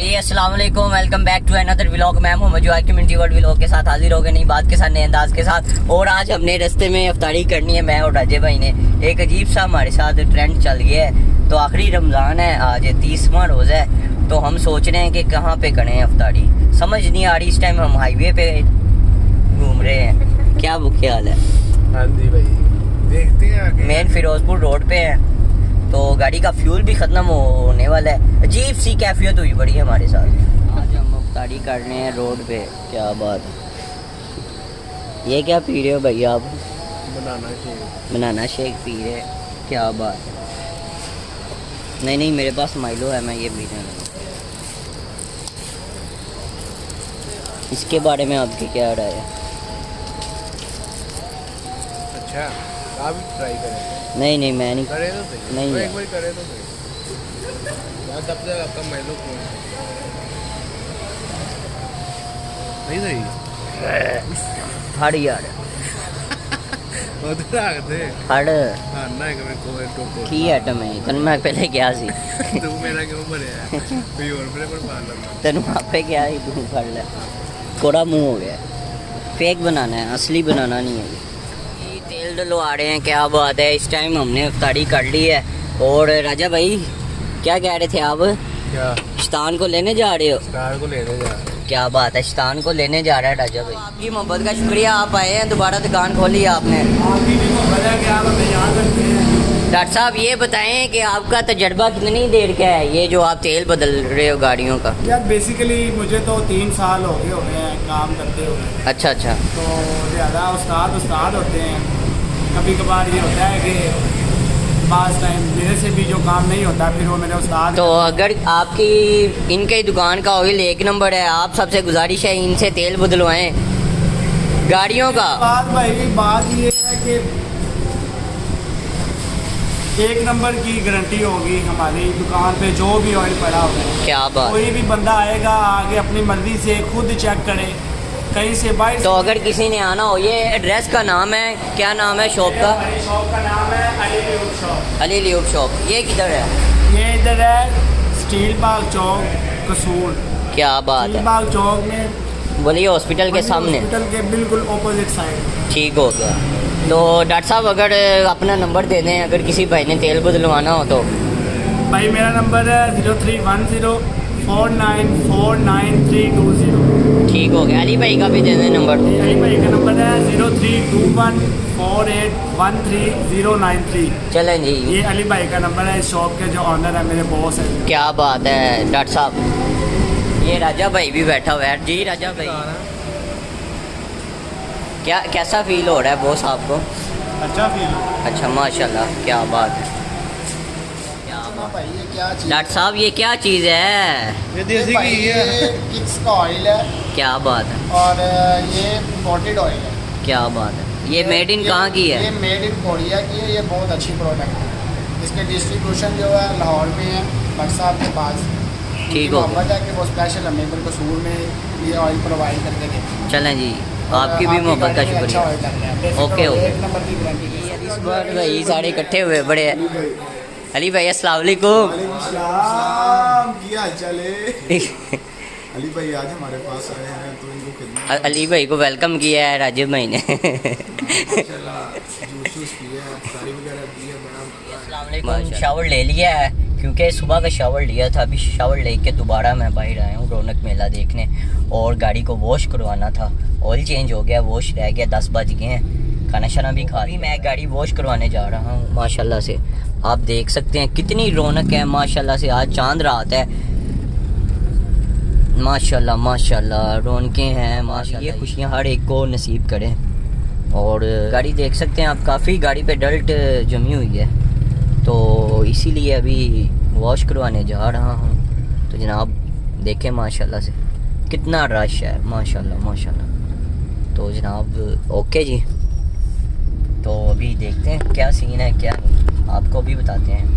अस्सलाम वालेकुम, welcome back to another vlog. मैं मोहम्मद जो कम्युनिटी वर्ल्ड व्लॉग के साथ हाजिर हो गए नई बात के साथ, नए अंदाज के साथ। और आज हमने रास्ते में इफ्तारी करनी है। मैं और राजे भाई ने एक अजीब सा हमारे साथ ट्रेंड चल गया है। तो आखिरी रमज़ान है, आज 30वां रोज़ा है। तो हम सोच रहे हैं कि कहाँ पे करें इफ्तारी, समझ नहीं आ रही। इस टाइम हम हाईवे पे घूम रहे हैं। क्या वो ख्याल है? हाँ जी भाई, देखते हैं आगे। मेन फिरोजपुर रोड पे है, तो गाड़ी का फ्यूल भी ख़त्म होने वाला है। अजीब सी कैफियत हुई पड़ी है हमारे साथ। आज हम इफ्तारी कर रहे हैं रोड पे। क्या बात है। ये क्या पी रहे हो भैया आप? बनाना शेक पी रहे। क्या बात है। नहीं मेरे पास माइलो है, मैं ये पीने लगा। इसके बारे में आपकी क्या राय है? अच्छा, आप भी ट्राई करें। नहीं मैं नहीं करे तो सही। नहीं है। एक बार करे तो सही। यार तब तक आपका मैलो कौन नहीं सही। हड़ यार उधर आ गए हड़ हां ना कि मैं कोई टोको की आइटम है तन मैं पहले गया सी। तू मेरा क्यों भरया कोई और मेरे पर मार लगा तेन आपे क्या ही तू फड़ ले। कोड़ा मुंह हो गया। फेक बनाना है, असली बनाना नहीं है। ये तेल डलवा रहे हैं। क्या बात है। इस टाइम हमने इफ्तारी कर ली है। और राजा भाई क्या कह रहे थे आप? क्या शैतान को लेने जा रहे हो? स्टार को लेने जा रहे हैं। क्या बात है, शैतान को लेने जा रहा है राजा भाई। आपकी मोहब्बत का शुक्रिया, आप आए हैं, दोबारा दुकान खोली आपने। आपकी भी मोहब्बत है कि आप हमें याद रखते हैं। डॉक्टर साहब ये बताएं कि आपका तजर्बा कितनी देर का है, ये जो आप तेल बदल रहे हो गाड़ियों का? यार बेसिकली मुझे तो 3 साल हो गए हैं काम करते हुए। अच्छा तो ज़्यादा उस्ताद होते हैं। कभी कभार ये होता है कि पास टाइम मेरे से भी जो काम नहीं होता फिर वो मेरे उस्ताद। तो अगर आपकी इनके दुकान का ऑयल 1 नंबर है, आप सबसे गुजारिश है इनसे तेल बदलवाएं गाड़ियों का। बात ये है कि 1 नंबर की गारंटी होगी हमारी दुकान पे जो भी ऑयल पड़ा होगा। क्या बात। कोई भी बंदा आएगा आगे अपनी मर्जी से खुद चेक करे, कहीं से बाहर। तो अगर किसी ने आना हो, ये एड्रेस का नाम है, क्या नाम है शॉप का? हमारी शॉप का नाम है Ali lube shop. Ali lube shop. ये किधर है? ये इधर है स्टील बाग चौक कसूर। क्या बात स्टील है। बाग चौक में बोलिए हॉस्पिटल के सामने। हॉस्पिटल के बिल्कुल ऑपोजिट साइड। ठीक हो गया। तो डॉक्टर साहब अगर अपना नंबर दे दें, अगर किसी भाई ने तेल बदलवाना हो तो? भाई मेरा नंबर है 031049493320। ठीक हो गया। अली भाई का भी दे दें नंबर। अली भाई का नंबर है 032148133093। चलें जी। ये अली भाई का नंबर है। इस शॉप के जो ऑनर है मेरे बॉस है। क्या बात है डॉक्टर साहब। ये राजा भाई भी बैठा हुआ है जी। राजा भाई क्या कैसा फील हो रहा है बॉस आपको? अच्छा फील। अच्छा माशाल्लाह, क्या बात है। भाई ये क्या चीज़? डॉक्टर साहब ये क्या चीज़ है? ये देसी भाई घी ये है। किक्स का ऑयल है क्या बात है। और ये इम्पोर्टेड ऑयल है। क्या बात है। ये मेड इन कहाँ की ये है? मेड इन कोरिया की है। ये बहुत अच्छी प्रोडक्ट है। इसके डिस्ट्रीब्यूशन जो है लाहौर में है, भट्ट साहब के पास। ठीक हो मोहब्बत है कि वो स्पेशल हमें कसूर में ये ऑयल प्रोवाइड करके देते हैं। चलें जी, आपकी भी मोहब्बत का शुक्रिया। Okay okay. एक नंबर की गारंटी। इस बार भाई सारे इकट्ठे हुए बड़े। अली भाई अस्सलाम वालेकुम। क्या हाल चाल है? अली भाई आज हमारे पास आए हैं तो इनको खिदमत अली भाई को वेलकम किया है राजीव भाई ने। जूस पिया है, सारी वगैरह दी है। बड़ा शावर ले लिया है क्योंकि सुबह का शावर लिया था। अभी शावर लेके दोबारा मैं बाहर आया हूँ रौनक मेला देखने। और गाड़ी को वॉश करवाना था, ऑयल चेंज हो गया, वॉश रह गया, 10 बज गए हैं। खाना शाना भी खा ली। मैं गाड़ी वॉश करवाने जा रहा हूँ। माशाल्लाह से आप देख सकते हैं कितनी रौनक है। माशाल्लाह से आज चांद रात है। माशाल्लाह माशाल्लाह रौनकें हैं। माशाल्लाह ये खुशियाँ हर एक को नसीब करें। और गाड़ी देख सकते हैं आप, काफ़ी गाड़ी पे डल्ट जमी हुई है, तो इसीलिए अभी वॉश करवाने जा रहा हूँ। तो जनाब देखें माशाल्लाह से कितना रश है। माशाल्लाह माशाल्लाह। तो जनाब ओके जी, तो अभी देखते हैं क्या सीन है क्या नहीं, आपको भी बताते हैं।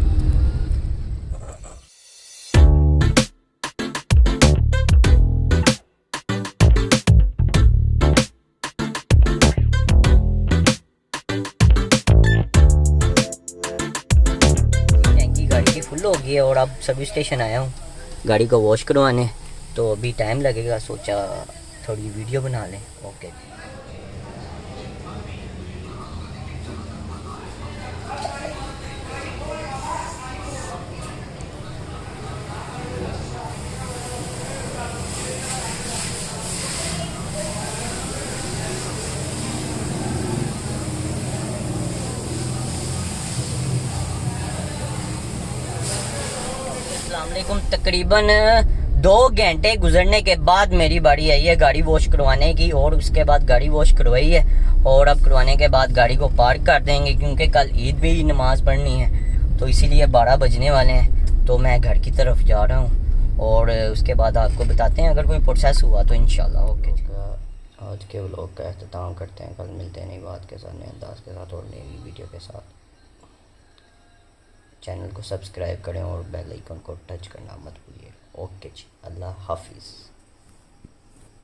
टैंकी गाड़ी की फुल हो गई है और अब सर्विस स्टेशन आया हूँ। गाड़ी को वॉश करवाने, तो अभी टाइम लगेगा, सोचा थोड़ी वीडियो बना लें। ओके। अस्सलामुअलैकुम। तकरीबन 2 घंटे गुजरने के बाद मेरी बारी आई है गाड़ी वॉश करवाने की, और उसके बाद गाड़ी वॉश करवाई है, और अब करवाने के बाद गाड़ी को पार्क कर देंगे, क्योंकि कल ईद भी नमाज़ पढ़नी है, तो इसीलिए 12 बजने वाले हैं। तो मैं घर की तरफ जा रहा हूँ, और उसके बाद आपको बताते हैं अगर कोई प्रोसेस हुआ तो इंशाल्लाह। ओके। आज के व्लॉग का अख्ताम करते हैं, कल मिलते हैं नई बात के साथ, नए अंदाज के साथ और नई वीडियो के साथ। चैनल को सब्सक्राइब करें और बेल आइकन को टच करना मत भूलिए। ओके जी, अल्लाह हाफिज़।